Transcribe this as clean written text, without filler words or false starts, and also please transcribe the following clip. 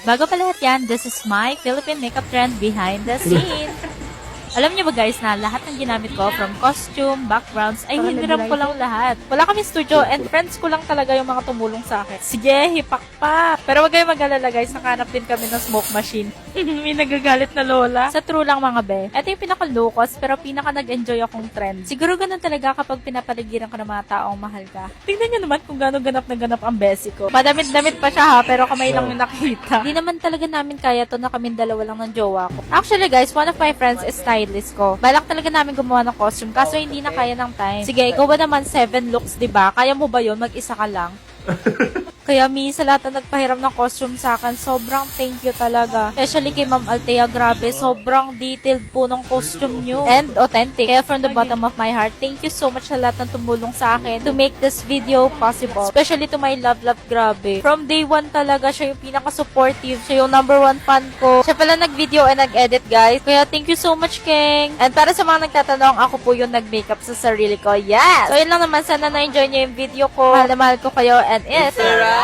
Bago pa lahat yan, this is my Philippine makeup trend behind the scene. Alam niyo ba guys na lahat ng ginamit ko from costume, backgrounds, ay hiniram ko lang lahat. Wala kami studio and friends ko lang talaga yung mga tumulong sa akin. Sige, hipak pa. Pero wag kayong mag-alala guys, nakahanap din kami ng smoke machine. May nagagalit na lola. Sa true lang mga be. Ito yung pinaka-low cost pero pinaka-nag-enjoy akong trend. Siguro ganun talaga kapag pinapaligiran ko ng mga taong mahal ka. Tingnan niyo naman kung gano'ng ganap na ganap ang besi ko. Madamit-damit pa siya ha, pero kamay lang yung nakita. Hindi naman talaga namin kaya to na kaming dalawa lang ng jowa ko. Actually guys, one of my friends is stylist ko. Balak talaga namin gumawa ng costume kaso hindi na kaya ng time. Sige, ikaw ba naman 7 looks, 'di ba? Kaya mo ba 'yon? Mag-isa ka lang. Kaya sa lahat na nagpahiram ng costume sa akin, sobrang thank you talaga. Especially kay Ma'am Althea, grabe, sobrang detailed po ng costume nyo. And authentic. Kaya from the bottom of my heart, thank you so much sa lahat ng tumulong sa akin to make this video possible. Especially to my love, grabe. From day 1 talaga, siya yung pinaka-supportive. Siya yung #1 fan ko. Siya pala nag-video and nag-edit, guys. Kaya thank you so much, King. And para sa mga nagtatanong, ako po yung nag-makeup sa sarili ko. Yes! So yun lang naman, sana na-enjoy niyo yung video ko. Mahal na mahal ko kayo and it's a wrap!